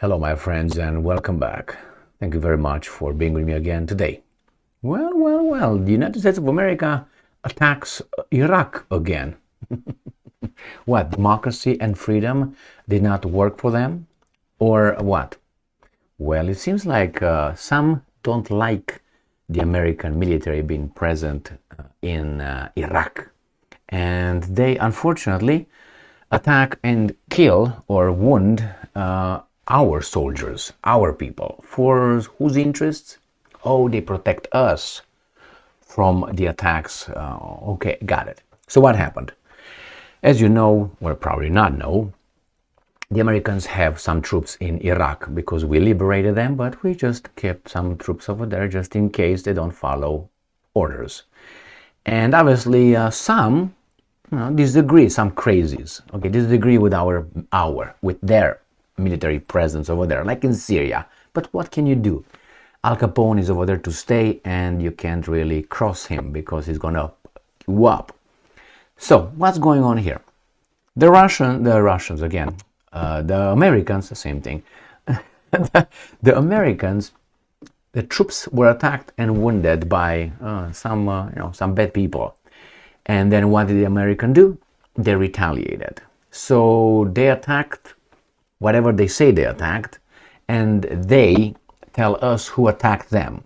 Hello, my friends, and welcome back. Thank you very much for being with me again today. Well, the United States of America attacks Iraq again. What, democracy and freedom did not work for them? Or what? Well, it seems like some don't like the American military being present in Iraq. And they unfortunately attack and kill or wound our soldiers, our people. For whose interests? Oh, they protect us from the attacks. Okay, got it. So what happened? As you know, or probably not know, the Americans have some troops in Iraq because we liberated them, but we just kept some troops over there just in case they don't follow orders. And obviously some disagree, some crazies, okay, disagree with with their military presence over there, like in Syria. But what can you do? Al Capone is over there to stay, and you can't really cross him because he's gonna you up. So what's going on here? The Russians again, the Americans, the same thing. The Americans, the troops were attacked and wounded by some bad people. And then what did the Americans do? They retaliated. So they attacked whatever they say they attacked, and they tell us who attacked them.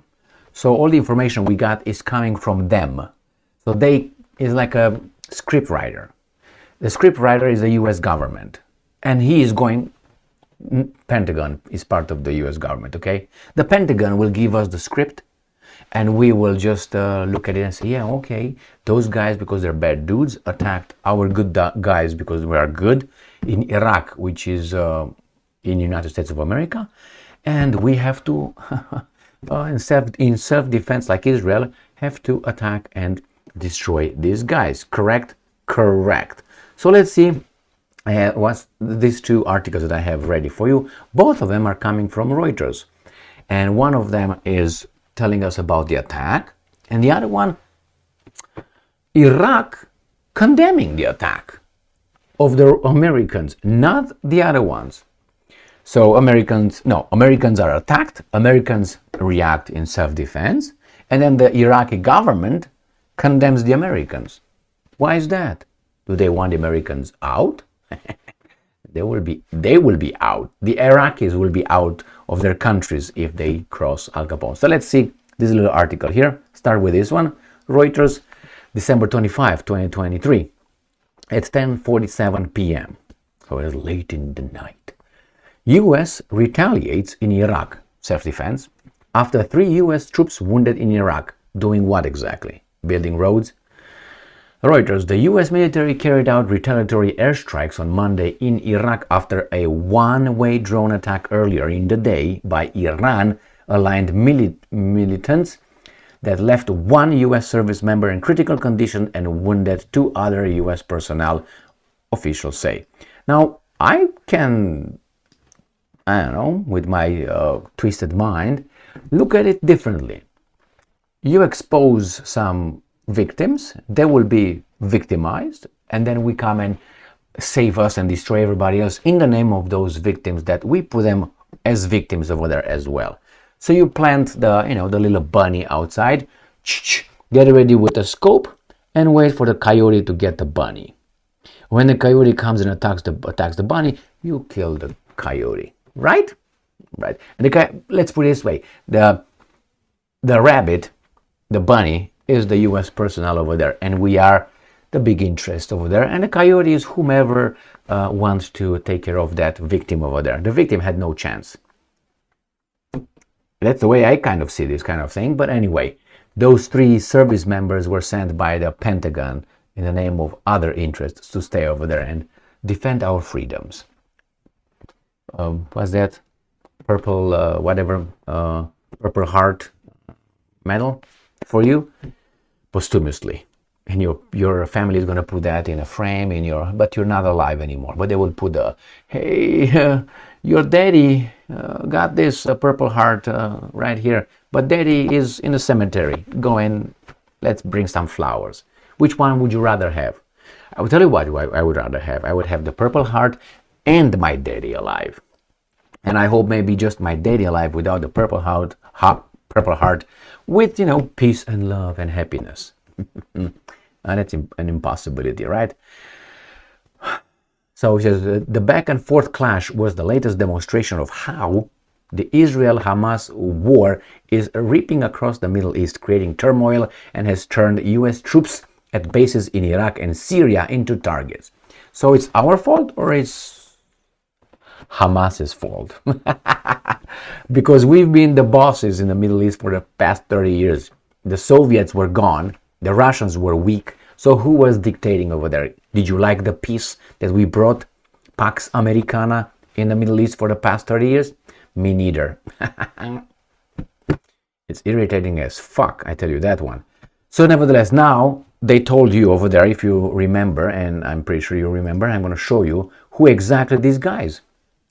So all the information we got is coming from them. So they is like a script writer. The script writer is the US government, and he is going, Pentagon is part of the US government, okay? The Pentagon will give us the script, and we will just look at it and say, yeah, okay, those guys, because they're bad dudes, attacked our good guys because we are good in Iraq, which is in the United States of America, and we have to, in self-defense, like Israel, have to attack and destroy these guys. Correct? Correct. So let's see what's these two articles that I have ready for you. Both of them are coming from Reuters, and one of them is telling us about the attack, and the other one, Iraq condemning the attack of the Americans, not the other ones. So Americans are attacked, Americans react in self-defense, and then the Iraqi government condemns the Americans. Why is that? Do they want the Americans out? They will be out. The Iraqis will be out of their countries if they cross Al Capone. So let's see this little article here. Start with this one. Reuters, December 25, 2023, at 10:47 p.m. So it's late in the night. U.S. retaliates in Iraq, self-defense, after 3 U.S. troops wounded in Iraq. Doing what exactly? Building roads? Reuters, the U.S. military carried out retaliatory airstrikes on Monday in Iraq after a one-way drone attack earlier in the day by Iran-aligned militants that left 1 U.S. service member in critical condition and wounded 2 other U.S. personnel, officials say. Now, I can, with my twisted mind, look at it differently. You expose some victims, they will be victimized, and then we come and save us and destroy everybody else in the name of those victims that we put them as victims over there as well. So you plant the little bunny outside, get ready with a scope, and wait for the coyote to get the bunny. When the coyote comes and attacks the bunny, you kill the coyote, right? Right. And let's put it this way: the rabbit, the bunny, is the U.S. personnel over there, and we are the big interest over there, and the coyote is whomever wants to take care of that victim over there. The victim had no chance. That's the way I kind of see this kind of thing. But anyway, those 3 service members were sent by the Pentagon in the name of other interests to stay over there and defend our freedoms. What's that? Purple, Purple Heart medal for you, posthumously. And your family is going to put that in a frame but you're not alive anymore. But they will put hey, your daddy got this Purple Heart right here, but daddy is in the cemetery. Go and let's bring some flowers. Which one would you rather have? I will tell you what I would rather have. I would have the Purple Heart and my daddy alive. And I hope maybe just my daily life without the purple heart with, peace and love and happiness. And that's an impossibility, right? So it says, the back and forth clash was the latest demonstration of how the Israel-Hamas war is ripping across the Middle East, creating turmoil, and has turned U.S. troops at bases in Iraq and Syria into targets. So it's our fault or it's Hamas's fault? Because we've been the bosses in the Middle East for the past 30 years. The Soviets were gone. The Russians were weak. So who was dictating over there? Did you like the peace that we brought, Pax Americana, in the Middle East for the past 30 years? Me neither. It's irritating as fuck, I tell you that one. So nevertheless, now they told you over there, if you remember, and I'm pretty sure you remember, I'm going to show you who exactly these guys.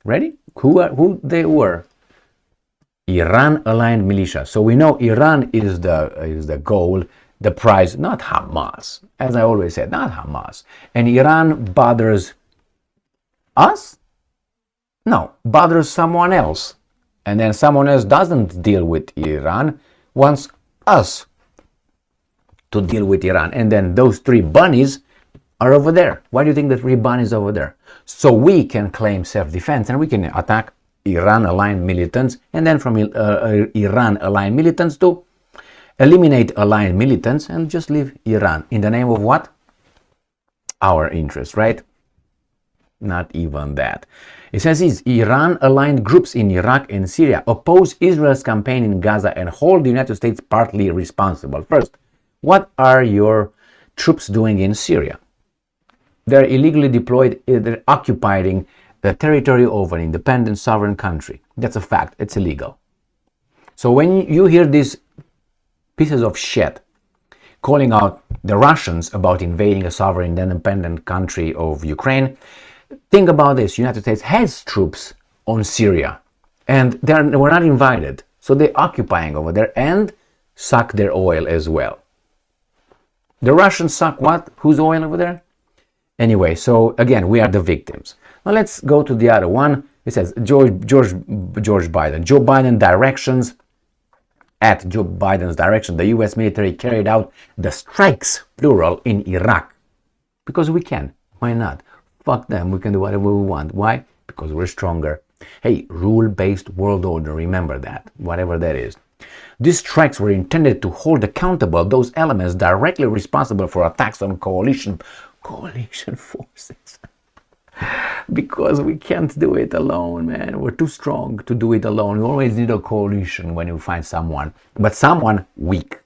Ready? Who they were? Iran-aligned militia. So we know Iran is the goal, the prize, not Hamas. As I always said, not Hamas. And Iran bothers us? No, bothers someone else. And then someone else doesn't deal with Iran, wants us to deal with Iran. And then those three bunnies are over there. Why do you think the three bunnies are over there? So we can claim self-defense and we can attack Iran-aligned militants, and then from Iran-aligned militants to eliminate aligned militants and just leave Iran. In the name of what? Our interest, right? Not even that. It says Iran-aligned groups in Iraq and Syria oppose Israel's campaign in Gaza and hold the United States partly responsible. First, what are your troops doing in Syria? They're illegally deployed, they're occupying the territory of an independent sovereign country. That's a fact, it's illegal. So when you hear these pieces of shit calling out the Russians about invading a sovereign independent country of Ukraine, think about this. United States has troops on Syria and they were not invited. So they're occupying over there and suck their oil as well. The Russians suck what? Whose oil over there? Anyway, so again, we are the victims. Now let's go to the other one. It says George Biden. Joe Biden directions. At Joe Biden's direction, the U.S. military carried out the strikes, plural, in Iraq. Because we can. Why not? Fuck them. We can do whatever we want. Why? Because we're stronger. Hey, rule-based world order. Remember that. Whatever that is. These strikes were intended to hold accountable those elements directly responsible for attacks on coalition forces. Because we can't do it alone, man. We're too strong to do it alone. We always need a coalition when you find someone, but someone weak.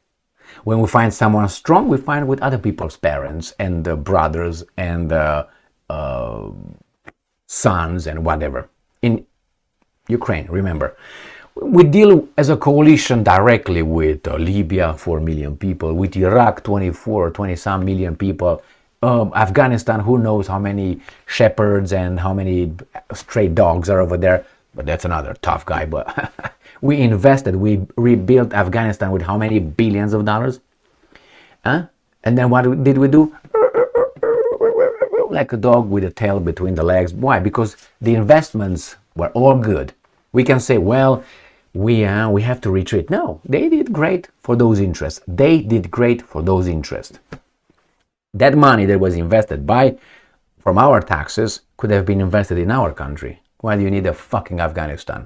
When we find someone strong, we find with other people's parents and brothers and sons and whatever. In Ukraine, remember, we deal as a coalition directly with Libya, 4 million people, with Iraq, 24 or 20-some million people, Afghanistan, who knows how many shepherds and how many stray dogs are over there, but that's another tough guy. But we invested, we rebuilt Afghanistan with how many billions of dollars? And then what did we do? Like a dog with a tail between the legs. Why? Because the investments were all good. We can say, well, we have to retreat. No, they did great for those interests. They did great for those interests. That money that was invested from our taxes could have been invested in our country. Why do you need a fucking Afghanistan?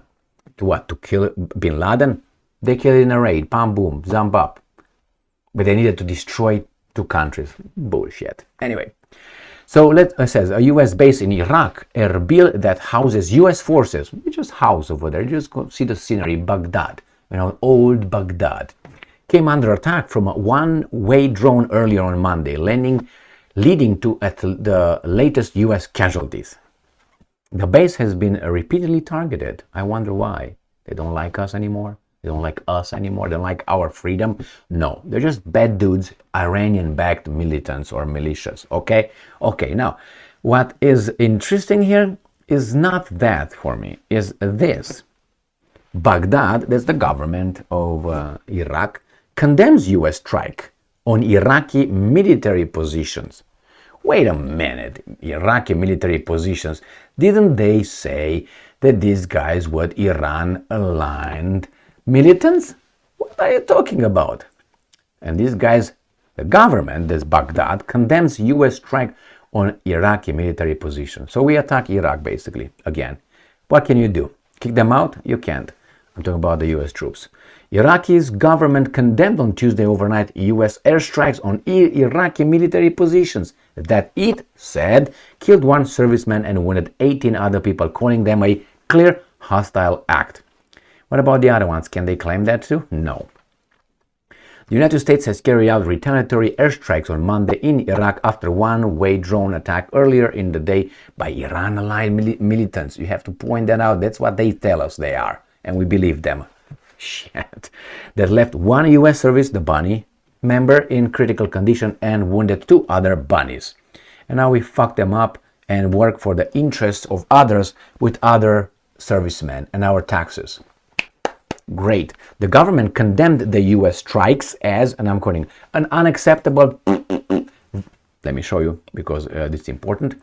To what? To kill Bin Laden? They killed it in a raid. Pam, boom, jump up. But they needed to destroy 2 countries. Bullshit. Anyway, so it says a U.S. base in Iraq, Erbil, that houses U.S. forces. You just house over there. You just go see the scenery. Baghdad, old Baghdad, came under attack from a one-way drone earlier on Monday, leading to the latest U.S. casualties. The base has been repeatedly targeted. I wonder why. They don't like us anymore. They don't like us anymore. They don't like our freedom. No, they're just bad dudes, Iranian-backed militants or militias. Okay? Okay, now, what is interesting here is not that for me, is this. Baghdad, that's the government of Iraq, condemns U.S. strike on Iraqi military positions. Wait a minute, Iraqi military positions. Didn't they say that these guys were Iran-aligned militants? What are you talking about? And these guys, the government, this Baghdad, condemns U.S. strike on Iraqi military position. So we attack Iraq, basically, again. What can you do? Kick them out? You can't. I'm talking about the U.S. troops. Iraqi's government condemned on Tuesday overnight U.S. airstrikes on Iraqi military positions that it said killed one serviceman and wounded 18 other people, calling them a clear hostile act. What about the other ones? Can they claim that too? No. The United States has carried out retaliatory airstrikes on Monday in Iraq after one-way drone attack earlier in the day by Iran-aligned militants. You have to point that out. That's what they tell us they are, and we believe them. Shit. That left one U.S. service, the bunny, member in critical condition and wounded 2 other bunnies. And now we fuck them up and work for the interests of others with other servicemen and our taxes. Great. The government condemned the U.S. strikes as, and I'm quoting, an unacceptable, let me show you because this is important,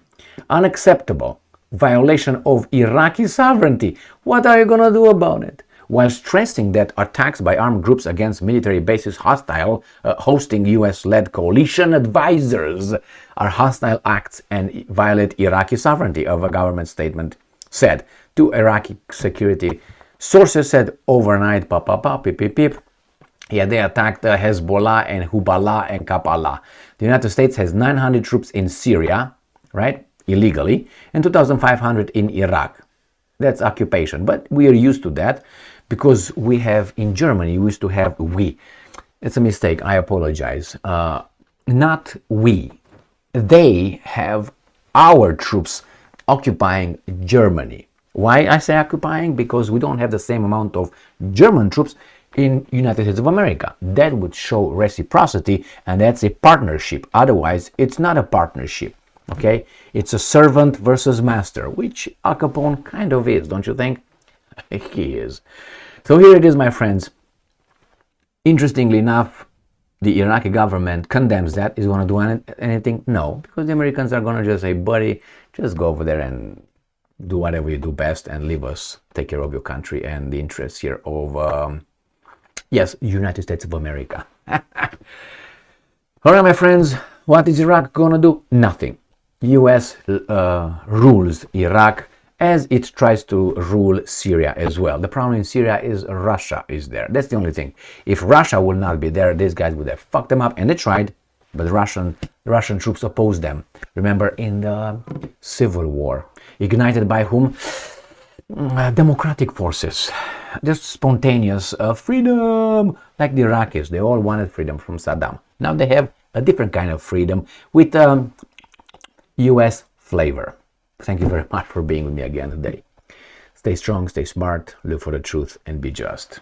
unacceptable violation of Iraqi sovereignty. What are you going to do about it? While stressing that attacks by armed groups against military bases hosting U.S.-led coalition advisors are hostile acts and violate Iraqi sovereignty, a government statement said. 2 Iraqi security sources said overnight, yeah, they attacked Hezbollah and Hubballah and Kapalah. The United States has 900 troops in Syria, right, illegally, and 2,500 in Iraq. That's occupation, but we are used to that because we have, in Germany, we used to have It's a mistake, I apologize. Not we. They have our troops occupying Germany. Why I say occupying? Because we don't have the same amount of German troops in United States of America. That would show reciprocity, and that's a partnership. Otherwise, it's not a partnership. Okay? It's a servant versus master, which Al Capone kind of is, don't you think? He is. So here it is, my friends. Interestingly enough, the Iraqi government condemns that. Is going to do anything? No, because the Americans are going to just say, buddy, just go over there and do whatever you do best and leave us take care of your country and the interests here of, yes, United States of America. All right, my friends, what is Iraq going to do? Nothing. U.S. rules Iraq as it tries to rule Syria as well. The problem in Syria is Russia is there. That's the only thing. If Russia will not be there, these guys would have fucked them up, and they tried, but the Russian troops opposed them. Remember, in the Civil War, ignited by whom? Democratic forces. Just spontaneous freedom, like the Iraqis. They all wanted freedom from Saddam. Now they have a different kind of freedom with U.S. flavor. Thank you very much for being with me again today. Stay strong, stay smart, look for the truth, and be just.